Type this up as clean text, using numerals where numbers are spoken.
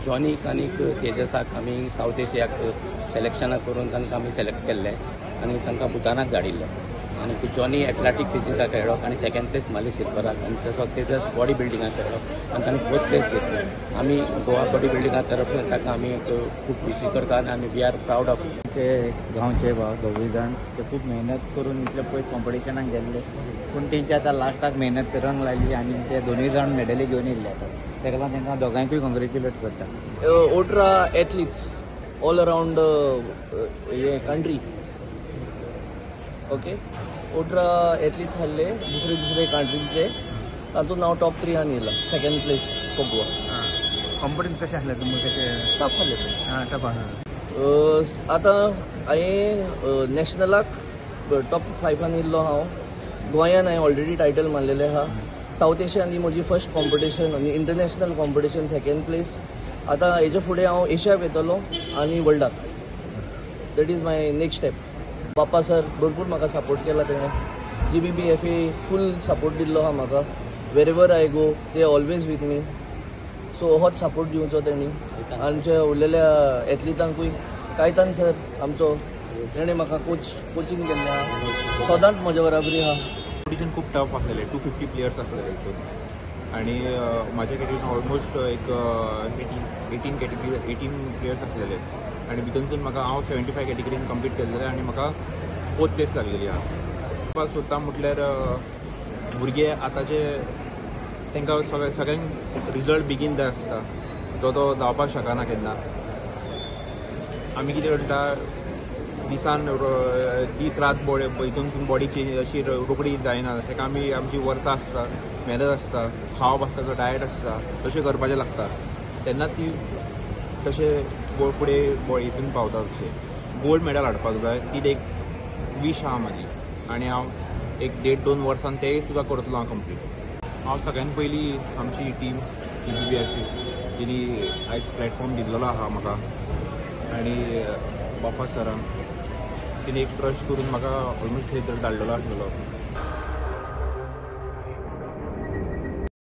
जॉनीक आनी तेजसाक आमी साऊथ एशियाक सिलेक्शनाक करून तांकां आमी सिलेक्ट केल्ले आनी तांकां भुतानाक धाडिल्ले आनी जॉनी एथलेटीक फिजिकाक खेळ्ळो आनी सेकंड प्लेस मारली सिल्वराक आनी तसो तेजस बॉडी बिल्डिंगाक खेळ्ळो आनी ताणें फोर्थ प्लेस घेतली. आमी गोवा बॉडी बिल्डिंगा तर्फे ताका आमी खूब खुशी करतात आनी वी आर प्राऊड ऑफ. ते गांवचे भाव दोगूय जाण ते खूब मेहनत करून इतले पयस कॉम्पिटिशनाक गेल्ले पूण तेंची आतां लास्टाक मेहनत रंग लायली आनी ते दोनूय जाण मेडली घेवन येयल्ले आतां. ताका लागून तांकां दोगांयकूय कॉंग्रेच्युलेट करता. ओट्रा athletes all around country. Okay, ओट्रा एथलीट्स आहले दुसरे कंट्रीचे तातूंत हांव टॉप 3 येयला, second place for Goa. Competition कशें आसलें तुमकां? कशें टफ आहलें. टफ आसा. आतां हांवें नॅशनलाक टॉप 5 येयल्लो हांव. गोंयान हांवें ऑलरेडी टायटल मारलेलें आहा. साऊथ एशियान ही म्हजी फर्स्ट कॉम्पिटिशन आनी इंटरनॅशनल कॉम्पिटिशन सेकंड प्लेस. आतां हेजे फुडें हांव एशियाक येतलो आनी वर्ल्डाक. That is my next step. Bappa sir भरपूर म्हाका सपोर्ट केला. तेणें GBBFA फूल सपोर्ट दिल्लो आहा म्हाका. Wherever I go they always with me. So होच सपोर्ट दिवचो तेणी. आमच्या उरलेल्या एथलीटांकूय कायतान सर आमचो तेणें म्हाका कोचिंग केल्लें आहा. सदांच म्हजे बराबरी आहा. कॉम्पिटिशन खूप टफ असलेले. 250 प्लेयर्स असलेले हितून आणि माझ्या कॅटेगरीन ऑलमोस्ट एक 18 प्लेयर्स असलेले आणि भितून म्हाका हांव 75 कॅटेगरीन कम्पीट केल्लेले आणि म्हाका 4th प्लेस लागलेली आहा. सोदता म्हटल्यार भुरगे आतांचे तांकां सगळ्यांक रिजल्ट बेगीन जाय आसता तो जावपाक शकना केन्ना. आमी कितें करता दिसान दीस रात हितून बॉडी चेंज अशी रोखडी जायना. ताका आमी आमची वर्सां आसता, मेहनत आसता, खावप आसता, डायट आसता, तशें करपाचें लागता. तेन्ना ती तशें फुडें हितून पावता. तशें गोल्ड मेडल हाडपाक जाय ती एक वीश आहा म्हाजी आनी हांव एक 1.5-2 वर्सान तेय सुद्दां करतलो हांव कंप्लीट. हांव सगळ्यान पयलीं आमची टीम GBBFA तेणी आयज प्लॅटफॉर्म दिल्लो आहा म्हाका आनी बाप्पा सरान तेणी एक ट्रस्ट करून म्हाका ऑलमोस्ट थंय धाडलेलो आसलेलो.